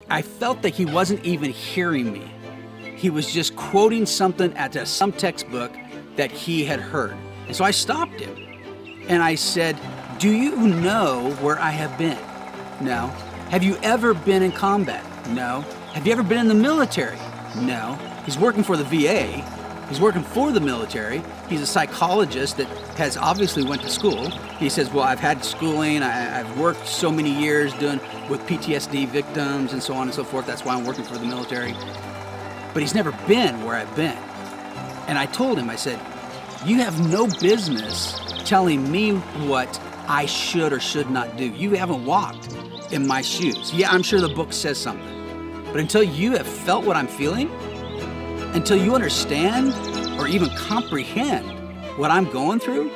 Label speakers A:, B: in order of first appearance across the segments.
A: I felt that he wasn't even hearing me. He was just quoting something out of some textbook that he had heard. And so I stopped him and I said, "Do you know where I have been?" "No." "Have you ever been in combat?" "No." "Have you ever been in the military?" "No." He's working for the VA. He's working for the military. He's a psychologist that has obviously went to school. He says, "Well, I've had schooling. I've worked so many years doing with PTSD victims and so on and so forth. That's why I'm working for the military." But he's never been where I've been. And I told him, I said, "You have no business telling me what I should or should not do. You haven't walked in my shoes. Yeah, I'm sure the book says something. But until you have felt what I'm feeling, until you understand or even comprehend what I'm going through,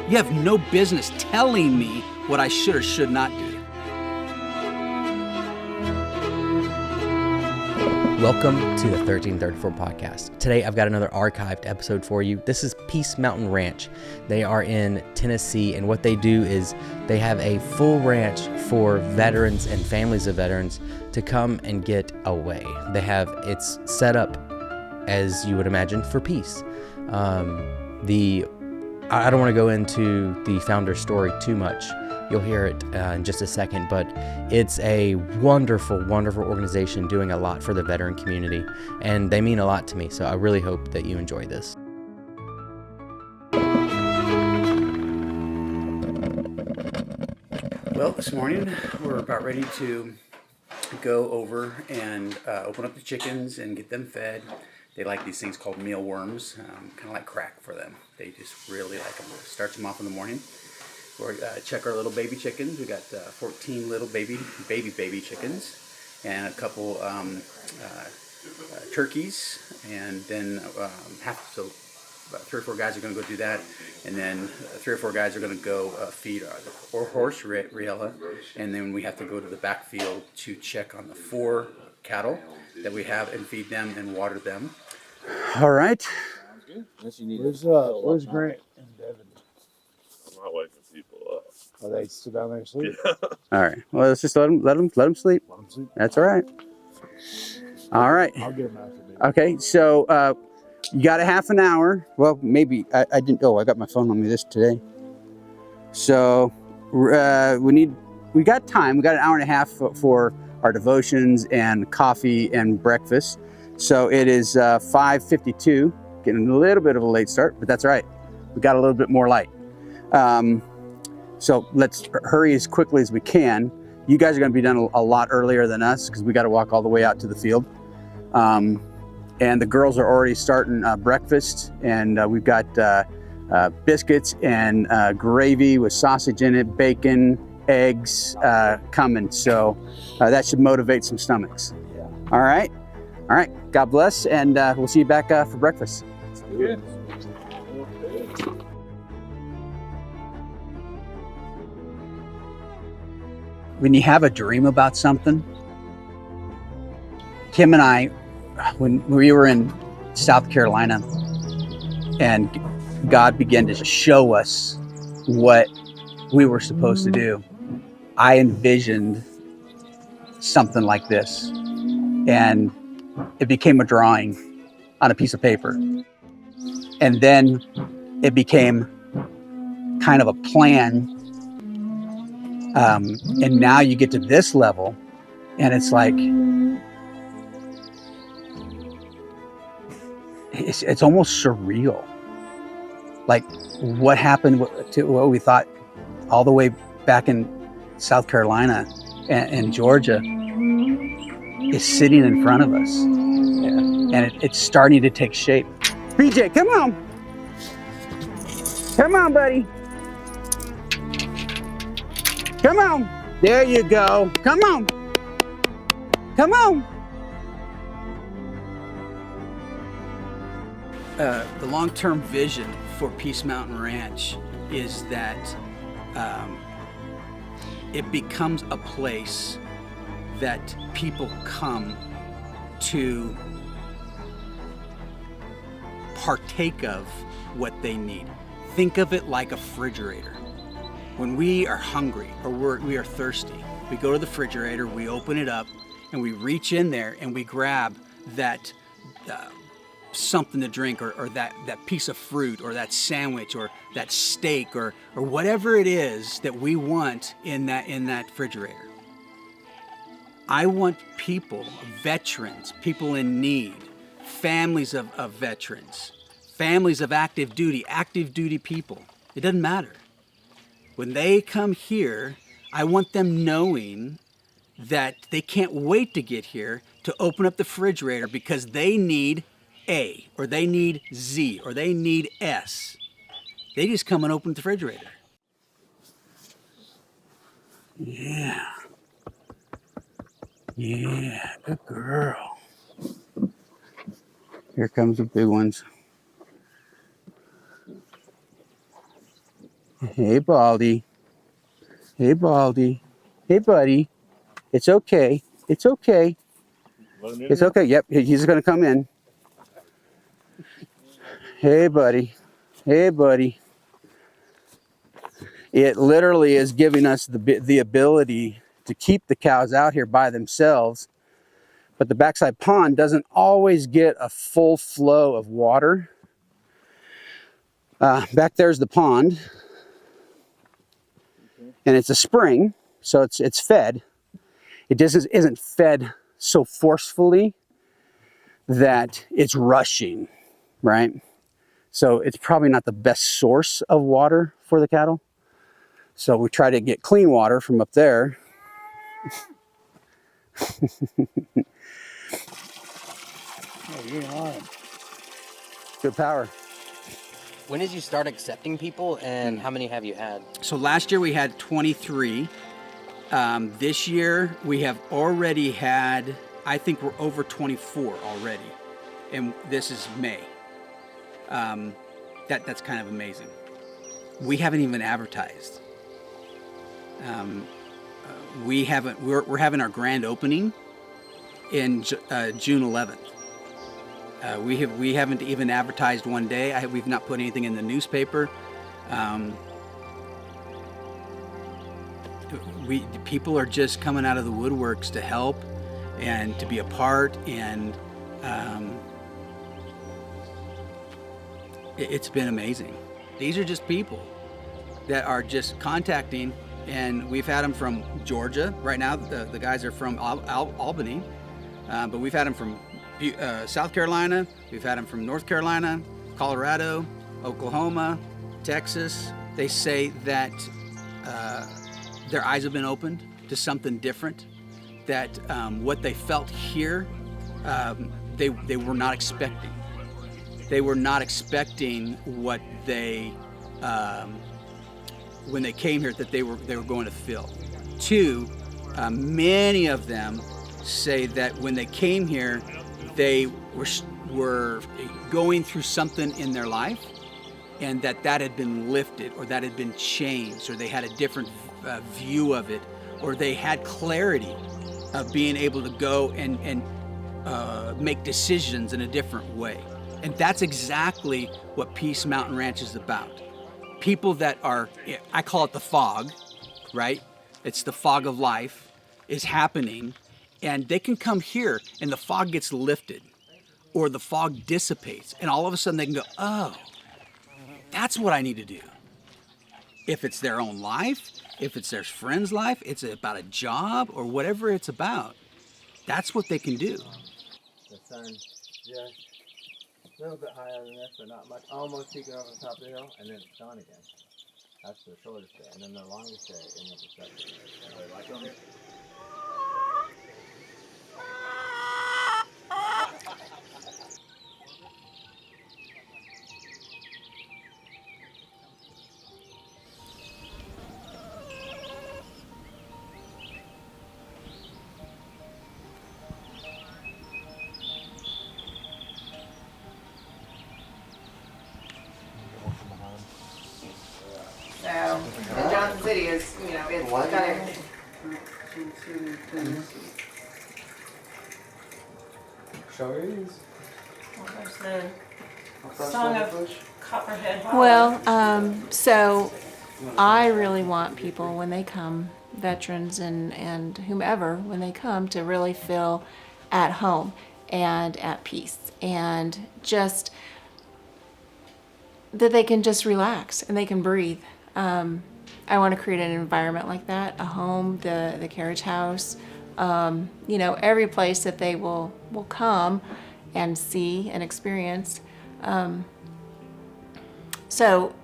A: you have no business telling me what I should or should not do."
B: Welcome to the 1334 podcast. Today I've got another archived episode for you. This is Peace Mountain Ranch. They are in Tennessee, and what they do is they have a full ranch for veterans and families of veterans to come and get away. It's set up as you would imagine for peace. I don't want to go into the founder's story too much. You'll hear it in just a second, but it's a wonderful, wonderful organization doing a lot for the veteran community, and they mean a lot to me, so I really hope that you enjoy this.
A: Well, this morning we're about ready to go over and open up the chickens and get them fed. They like these things called mealworms, kind of like crack for them. They just really like them. Starts them off in the morning. We're check our little baby chickens. We got 14 little baby chickens, and a couple turkeys, and then about 3 or 4 guys are going to go do that, and then 3 or 4 guys are going to go feed our horse Riella, and then we have to go to the backfield to check on the 4 cattle that we have and feed them and water them. All right.
C: Where's Grant and Devin?
D: I'm not waking people up.
C: Are they still down there asleep?
D: Yeah.
A: All right. Well, let's just let them sleep.
C: Let them sleep.
A: That's all right. All right.
C: I'll get them after dinner.
A: Okay. So you got a half an hour. Well, maybe I didn't. Oh, I got my phone on me today. So we got time. We got an hour and a half for our devotions and coffee and breakfast. So it is 5:52, getting a little bit of a late start, but that's all right. We got a little bit more light. So let's hurry as quickly as we can. You guys are going to be done a lot earlier than us because we got to walk all the way out to the field. And the girls are already starting breakfast, and we've got biscuits and gravy with sausage in it, bacon, eggs coming. So that should motivate some stomachs.
C: Yeah.
A: All right. God bless, and we'll see you back for breakfast.
C: Good.
A: When you have a dream about something, Kim and I, when we were in South Carolina, and God began to show us what we were supposed to do, I envisioned something like this, and it became a drawing on a piece of paper, and then it became kind of a plan. And now you get to this level, and it's like it's almost surreal. Like what happened to what we thought all the way back in South Carolina and Georgia is sitting in front of us, and it's starting to take shape. BJ, come on, buddy. Come on. There you go. Come on. The long-term vision for Peace Mountain Ranch is that it becomes a place that people come to partake of what they need. Think of it like a refrigerator. When we are hungry or we are thirsty, we go to the refrigerator, we open it up, and we reach in there and we grab that something to drink, or that piece of fruit, or that sandwich, or that steak, or whatever it is that we want in that refrigerator. I want people, veterans, people in need, families of veterans, families of active duty people. It doesn't matter. When they come here, I want them knowing that they can't wait to get here to open up the refrigerator because they need A, or they need Z, or they need S. They just come and open the refrigerator. Yeah. Yeah, good girl. Here comes the big ones. Hey, Baldy. Hey, Baldy. Hey, buddy. It's okay. It's okay. It's okay. Yep, he's going to come in. Hey, buddy. Hey, buddy. It literally is giving us the ability to keep the cows out here by themselves, but the backside pond doesn't always get a full flow of water. Back there's the pond, and it's a spring, so it's fed. It just isn't fed so forcefully that it's rushing, right? So it's probably not the best source of water for the cattle. So we try to get clean water from up there. Oh, you're on. Good power.
B: When did you start accepting people, and how many have you had?
A: So last year we had 23. This year we have already had, I think we're over 24 already. And this is May. That's kind of amazing. We haven't even advertised. We're having our grand opening in June 11th. We haven't even advertised one day. We've not put anything in the newspaper. People are just coming out of the woodworks to help and to be a part, and it's been amazing. These are just people that are just contacting, and we've had them from Georgia. Right now, the guys are from Albany, but we've had them from South Carolina, we've had them from North Carolina, Colorado, Oklahoma, Texas. They say that their eyes have been opened to something different, that what they felt here, they were not expecting. They were not expecting what they, when they came here, that they were going to feel. Two, many of them say that when they came here, they were going through something in their life, and that had been lifted, or that had been changed, or they had a different view of it, or they had clarity of being able to go and make decisions in a different way. And that's exactly what Peace Mountain Ranch is about. People that are, I call it the fog, right? It's the fog of life is happening, and they can come here and the fog gets lifted, or the fog dissipates, and all of a sudden they can go, oh, that's what I need to do. If it's their own life, if it's their friend's life, it's about a job, or whatever it's about, that's what they can do.
E: The sun just a little bit higher than this, but not much. Almost peeking over the top of the hill, and then it's gone again. That's the shortest day, and then the longest day in the perspective. Like on it.
F: So, and Johnson City is, it's got everything.
G: There's the Song of Copperhead Hollow.
H: Well, so I really want people when they come
G: veterans and whomever, when they come, to really feel at home and at peace, and just that they can just relax and they can breathe. I want to create an environment like that, a home, the carriage house, every place that they will come and see and experience. So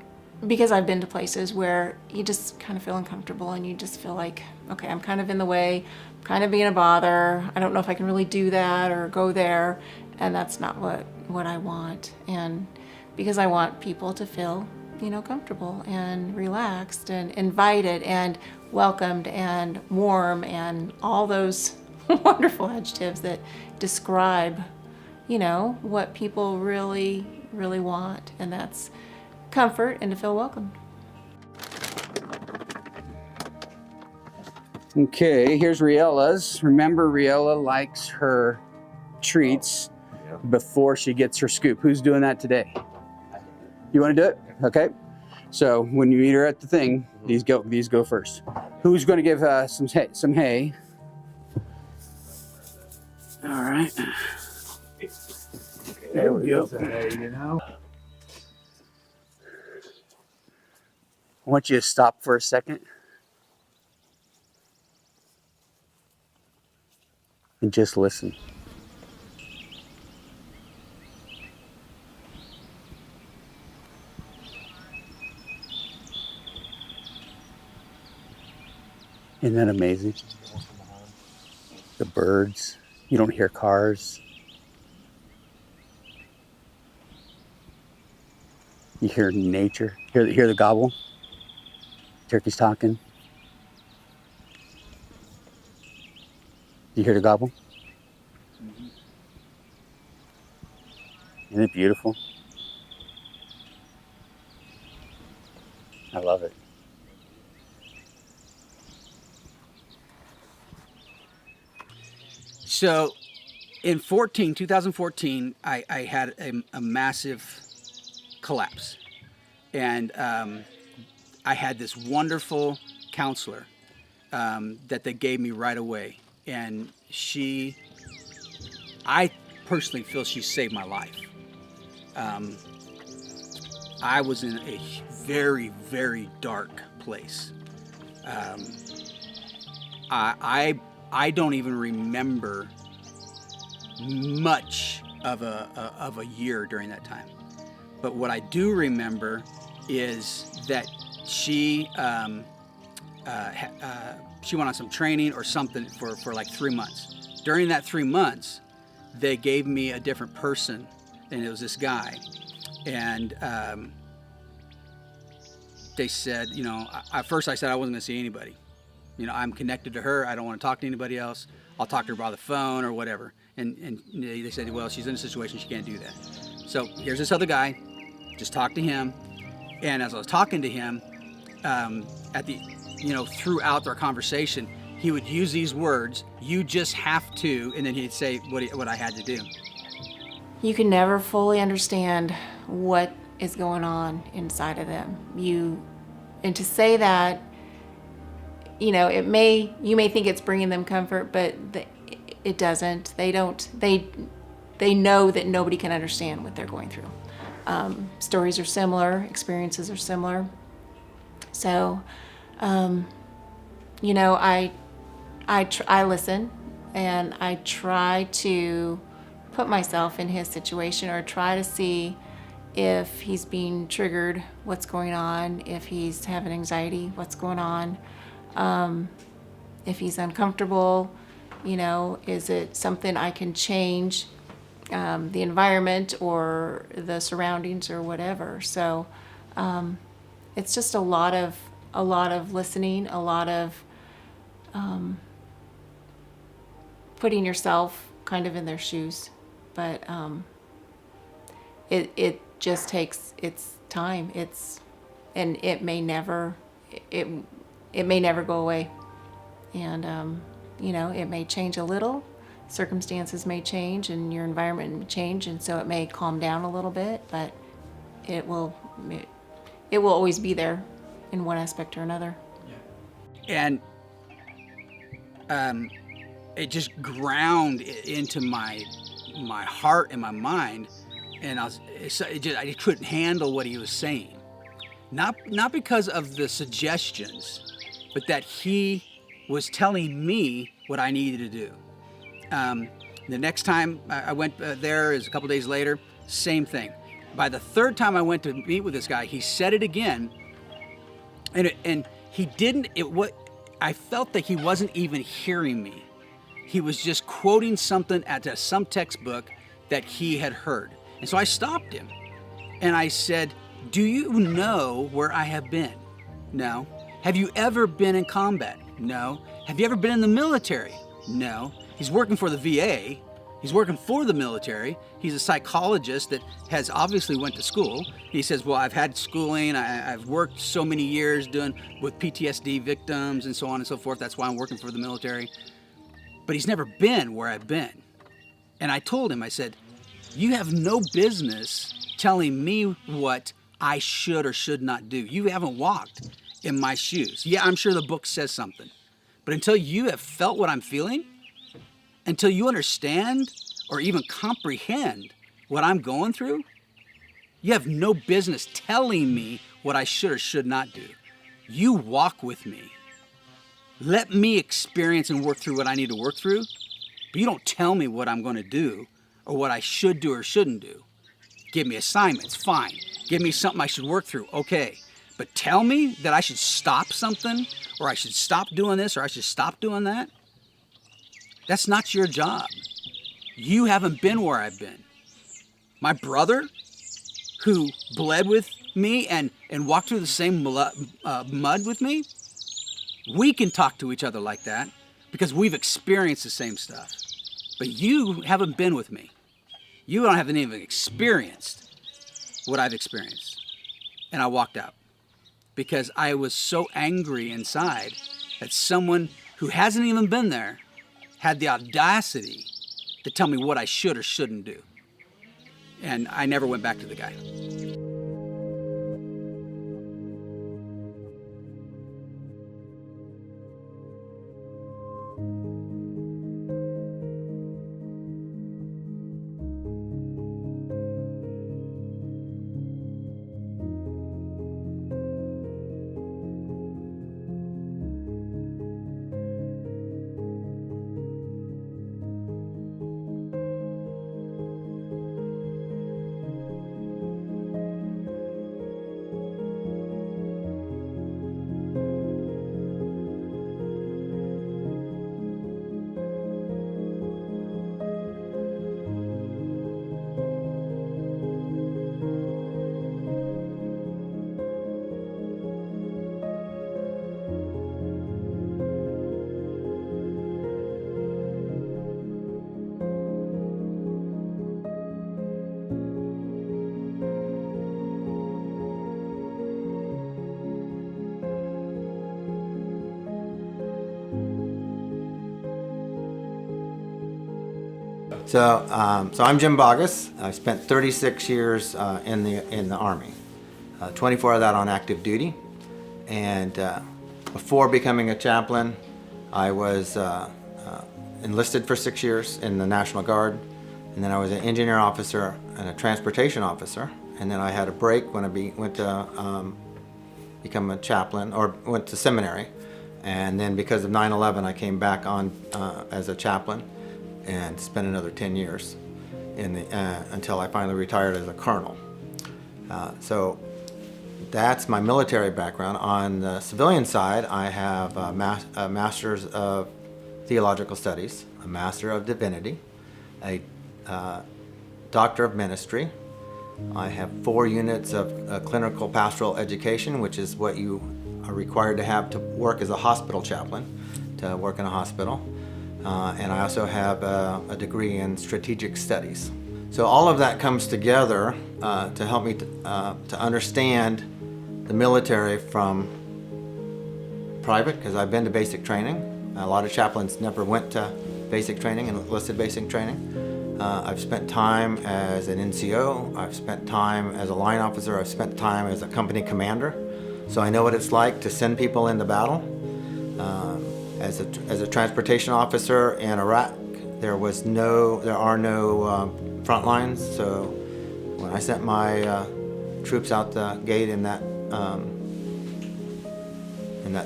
G: because I've been to places where you just kind of feel uncomfortable and you just feel like, okay, I'm kind of in the way, I'm kind of being a bother. I don't know if I can really do that or go there. And that's not what I want. And because I want people to feel, comfortable and relaxed and invited and welcomed and warm and all those wonderful adjectives that describe, what people really, really want. And that's comfort and to feel welcomed.
A: Okay, here's Riella's. Remember, Riella likes her treats before she gets her scoop. Who's doing that today? You want to do it? Okay. So when you meet her at the thing, these go first. Who's going to give some hay? All right. There we go. I want you to stop for a second and just listen. Isn't that amazing? The birds, you don't hear cars. You hear nature, hear the gobble. Turkey's talking. You hear the gobble? Isn't it beautiful? I love it. So in 2014, I had a massive collapse. And I had this wonderful counselor that they gave me right away. And I personally feel she saved my life. I was in a very, very dark place. I don't even remember much of a year during that time. But what I do remember is that she went on some training or something for like 3 months. During that 3 months, they gave me a different person, and it was this guy. And they said, at first I said I wasn't going to see anybody. I'm connected to her. I don't want to talk to anybody else. I'll talk to her by the phone or whatever. And they said, well, she's in a situation, she can't do that. So here's this other guy. Just talk to him. And as I was talking to him, throughout our conversation, he would use these words, "You just have to," and then he'd say what I had to do.
G: You can never fully understand what is going on inside of them. And to say that, you may think it's bringing them comfort, but it doesn't. They don't. They know that nobody can understand what they're going through. Stories are similar, experiences are similar. So, I listen, and I try to put myself in his situation, or try to see if he's being triggered, what's going on, if he's having anxiety, what's going on, if he's uncomfortable, is it something I can change, the environment or the surroundings or whatever. So it's just a lot of listening, a lot of putting yourself kind of in their shoes. But it just takes its time. And it may never go away. And it may change a little. Circumstances may change, and your environment may change, and so it may calm down a little bit. But it will always be there in one aspect or another.
A: And it just ground into my heart and my mind, and I just couldn't handle what he was saying. Not because of the suggestions, but that he was telling me what I needed to do. The next time I went there is a couple days later, same thing. By the third time I went to meet with this guy, he said it again, and he didn't. I felt that he wasn't even hearing me. He was just quoting something out of some textbook that he had heard. And so I stopped him, and I said, "Do you know where I have been?" "No." "Have you ever been in combat?" "No." "Have you ever been in the military?" "No." He's working for the VA. He's working for the military. He's a psychologist that has obviously went to school. He says, "Well, I've had schooling. I've worked so many years with PTSD victims and so on and so forth. That's why I'm working for the military." But he's never been where I've been. And I told him, I said, "You have no business telling me what I should or should not do. You haven't walked in my shoes. Yeah, I'm sure the book says something. But until you have felt what I'm feeling, until you understand or even comprehend what I'm going through, you have no business telling me what I should or should not do. You walk with me. Let me experience and work through what I need to work through, but you don't tell me what I'm going to do or what I should do or shouldn't do. Give me assignments, fine. Give me something I should work through, okay. But tell me that I should stop something, or I should stop doing this, or I should stop doing that. That's not your job. You haven't been where I've been. My brother, who bled with me and walked through the same mud with me, we can talk to each other like that because we've experienced the same stuff. But you haven't been with me. You haven't even experienced what I've experienced." And I walked out because I was so angry inside that someone who hasn't even been there had the audacity to tell me what I should or shouldn't do. And I never went back to the guy.
E: So I'm Jim Bogus. I spent 36 years in the Army, 24 of that on active duty. And before becoming a chaplain, I was enlisted for 6 years in the National Guard. And then I was an engineer officer and a transportation officer. And then I had a break when I went to become a chaplain, or went to seminary. And then because of 9/11, I came back on as a chaplain and spent another 10 years until I finally retired as a colonel. So that's my military background. On the civilian side, I have a master's of theological studies, a master of divinity, a doctor of ministry. I have 4 units of clinical pastoral education, which is what you are required to have to work as a hospital chaplain, to work in a hospital. And I also have a degree in strategic studies. So all of that comes together to help me to understand the military from private, because I've been to basic training. A lot of chaplains never went to basic training and enlisted basic training. I've spent time as an NCO. I've spent time as a line officer. I've spent time as a company commander. So I know what it's like to send people into battle. As a transportation officer in Iraq, there are no front lines. So when I sent my troops out the gate in that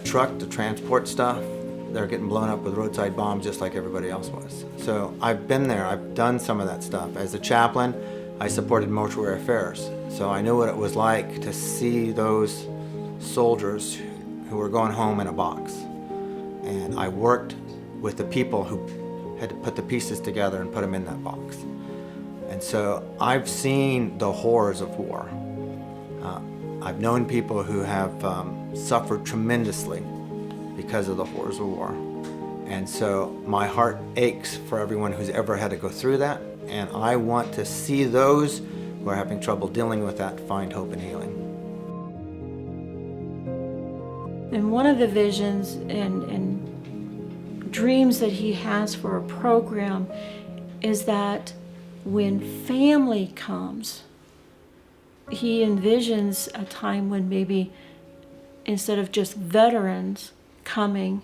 E: truck to transport stuff, they're getting blown up with roadside bombs just like everybody else was. So I've been there. I've done some of that stuff. As a chaplain, I supported mortuary affairs. So I knew what it was like to see those soldiers who were going home in a box. And I worked with the people who had to put the pieces together and put them in that box. And so I've seen the horrors of war. I've known people who have suffered tremendously because of the horrors of war. And so my heart aches for everyone who's ever had to go through that. And I want to see those who are having trouble dealing with that find hope and healing.
H: And one of the visions and dreams that he has for a program is that when family comes, he envisions a time when maybe instead of just veterans coming,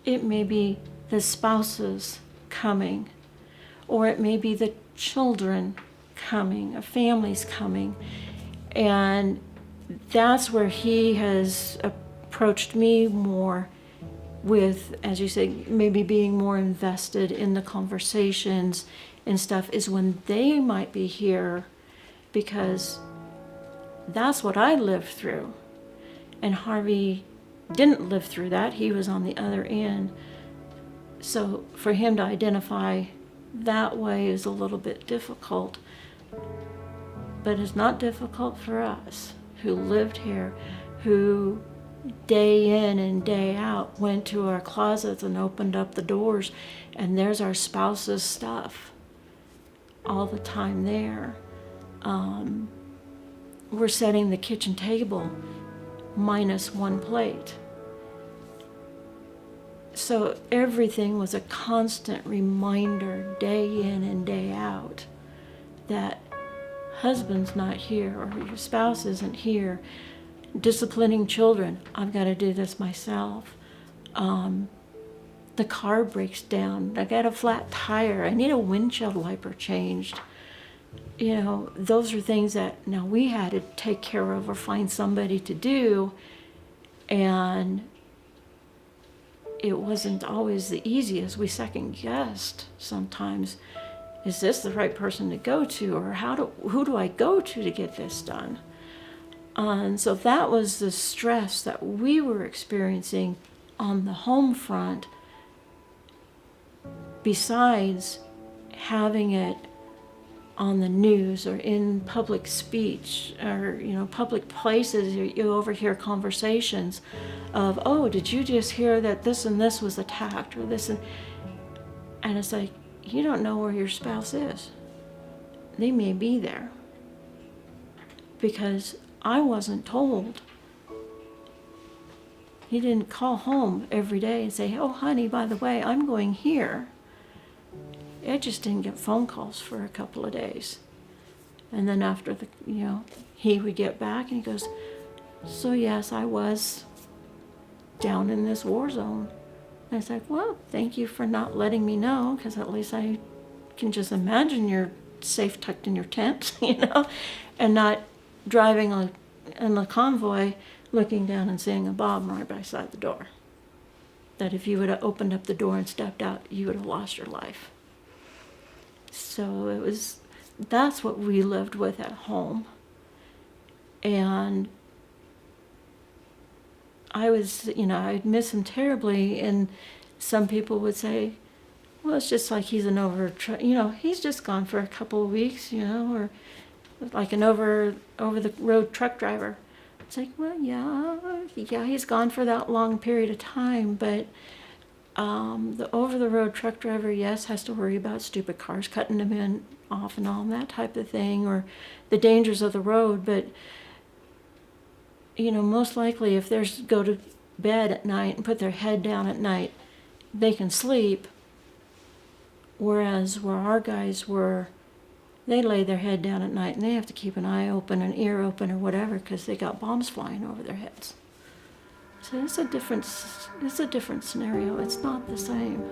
H: it may be the spouses coming, or it may be the children coming, a family's coming. And that's where he has approached me more with, as you say, maybe being more invested in the conversations and stuff, is when they might be here, because that's what I lived through. And Harvey didn't live through that. He was on the other end. So for him to identify that way is a little bit difficult. But it's not difficult for us who lived here, who day in and day out went to our closets and opened up the doors, and there's our spouse's stuff all the time there. We're setting the kitchen table minus one plate. So everything was a constant reminder day in and day out that husband's not here or your spouse isn't here. Disciplining children, I've got to do this myself. The car breaks down, I got a flat tire, I need a windshield wiper changed. You know, those are things that now we had to take care of or find somebody to do, and it wasn't always the easiest. We second guessed sometimes. Is this the right person to go to, or who do I go to get this done? And so that was the stress that we were experiencing on the home front, besides having it on the news or in public speech or, you know, public places. You overhear conversations of, oh, did you just hear that this and this was attacked, or this, and it's like, you don't know where your spouse is. They may be there, because I wasn't told. He didn't call home every day and say, oh honey, by the way, I'm going here. I just didn't get phone calls for a couple of days. And then after he would get back and he goes, so yes, I was down in this war zone. And I was like, well, thank you for not letting me know, because at least I can just imagine you're safe tucked in your tent, and not driving in a convoy looking down and seeing a bomb right beside the door. That if you would have opened up the door and stepped out, you would have lost your life. So that's what we lived with at home. And I'd miss him terribly, and some people would say, well, it's just like he's he's just gone for a couple of weeks, or like an over the road truck driver. It's like, well, yeah, he's gone for that long period of time, but the over the road truck driver, yes, has to worry about stupid cars cutting him off and all that type of thing, or the dangers of the road, but most likely if they go to bed at night and put their head down at night, they can sleep. Whereas where our guys were, they lay their head down at night and they have to keep an eye open, an ear open, or whatever, because they got bombs flying over their heads. So it's a different scenario. It's not the same.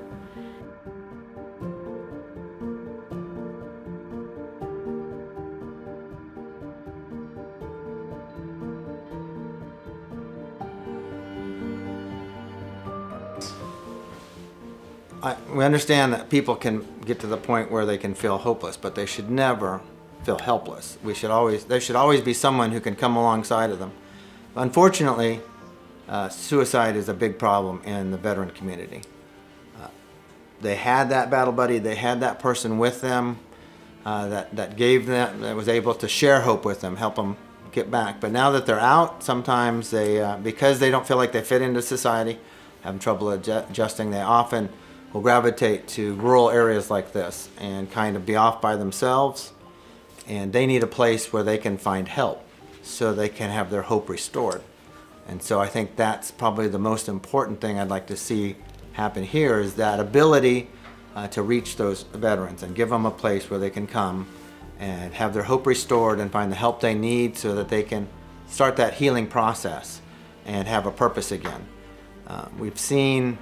E: We understand that people can get to the point where they can feel hopeless, but they should never feel helpless. There should always be someone who can come alongside of them. Unfortunately, suicide is a big problem in the veteran community. They had that battle buddy, they had that person with them that was able to share hope with them, help them get back. But now that they're out, sometimes because they don't feel like they fit into society, having trouble adjusting, they often will gravitate to rural areas like this and kind of be off by themselves. And they need a place where they can find help so they can have their hope restored. And so I think that's probably the most important thing I'd like to see happen here, is that ability to reach those veterans and give them a place where they can come and have their hope restored and find the help they need so that they can start that healing process and have a purpose again. We've seen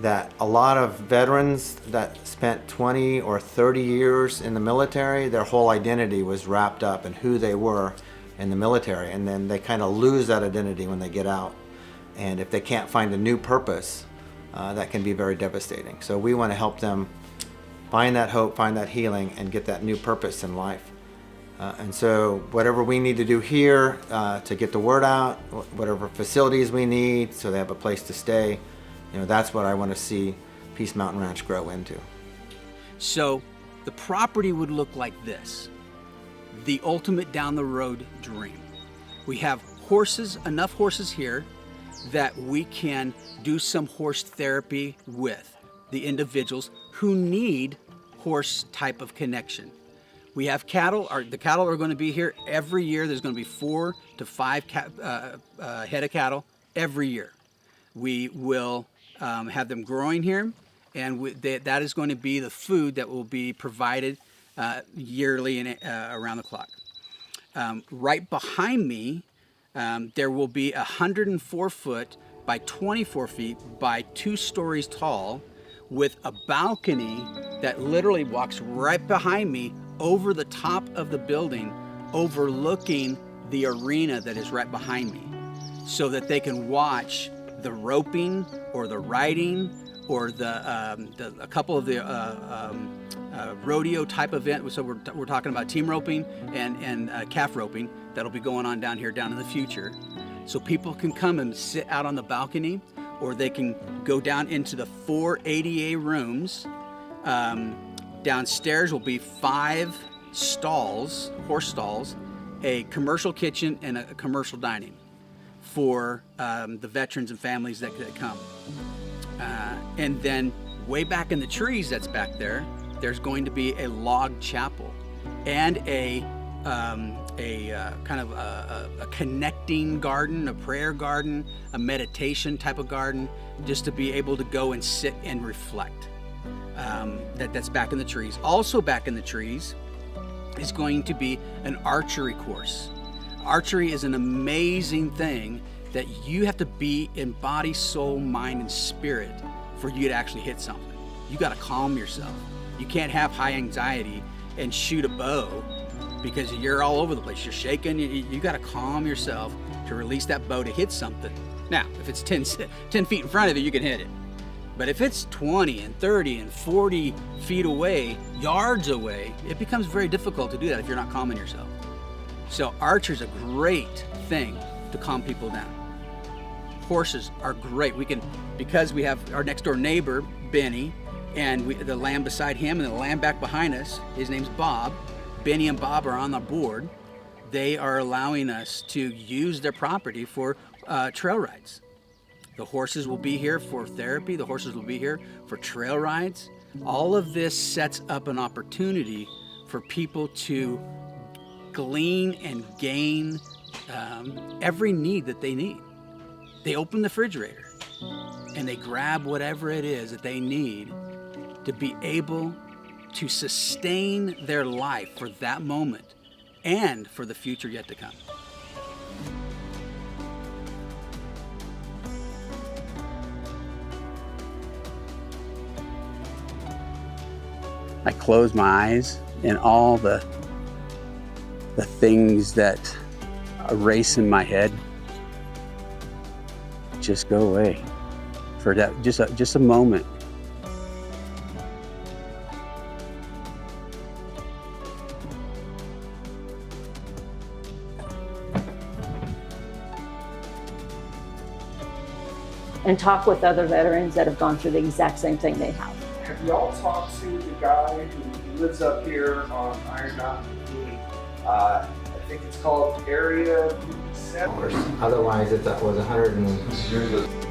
E: that a lot of veterans that spent 20 or 30 years in the military, their whole identity was wrapped up in who they were in the military, and then they kind of lose that identity when they get out. And if they can't find a new purpose, that can be very devastating. So we want to help them find that hope, find that healing, and get that new purpose in life. And so whatever we need to do here to get the word out, whatever facilities we need so they have a place to stay, that's what I want to see Peace Mountain Ranch grow into.
A: So the property would look like this. The ultimate down the road dream. We have enough horses here that we can do some horse therapy with the individuals who need horse type of connection. We have cattle. The cattle are going to be here every year. There's going to be 4 to 5 head of cattle every year. We will have them growing here, and that is going to be the food that will be provided yearly and around the clock. Right behind me, there will be a 104 foot by 24 feet by 2 stories tall with a balcony that literally walks right behind me over the top of the building, overlooking the arena that is right behind me, so that they can watch the roping or the riding or a couple of the rodeo type event. So we're talking about team roping and calf roping that'll be going on down in the future. So people can come and sit out on the balcony, or they can go down into the 4 ADA rooms. Downstairs will be 5 stalls, horse stalls, a commercial kitchen, and a commercial dining for the veterans and families that come. And then way back in the trees that's back there, there's going to be a log chapel and a kind of a connecting garden, a prayer garden, a meditation type of garden, just to be able to go and sit and reflect. That's back in the trees. Also back in the trees is going to be an archery course. Archery is an amazing thing that you have to be in body, soul, mind, and spirit for you to actually hit something. You got to calm yourself. You can't have high anxiety and shoot a bow because you're all over the place. You're shaking. You got to calm yourself to release that bow to hit something. Now, if it's 10 feet in front of you, you can hit it. But if it's 20 and 30 and 40 feet away, yards away, it becomes very difficult to do that if you're not calming yourself. So archer's a great thing to calm people down. Horses are great. Because we have our next door neighbor, Benny, and the lamb beside him and the lamb back behind us, his name's Bob. Benny and Bob are on the board. They are allowing us to use their property for trail rides. The horses will be here for therapy. The horses will be here for trail rides. All of this sets up an opportunity for people to glean and gain every need that they need. They open the refrigerator and they grab whatever it is that they need to be able to sustain their life for that moment and for the future yet to come. I close my eyes and all the things that race in my head just go away for that just a moment.
I: And talk with other veterans that have gone through the exact same thing they have.
J: Have y'all talked to the guy who lives up here on Iron Mountain? I think it's called Area 7.
E: Otherwise, it was 100 and...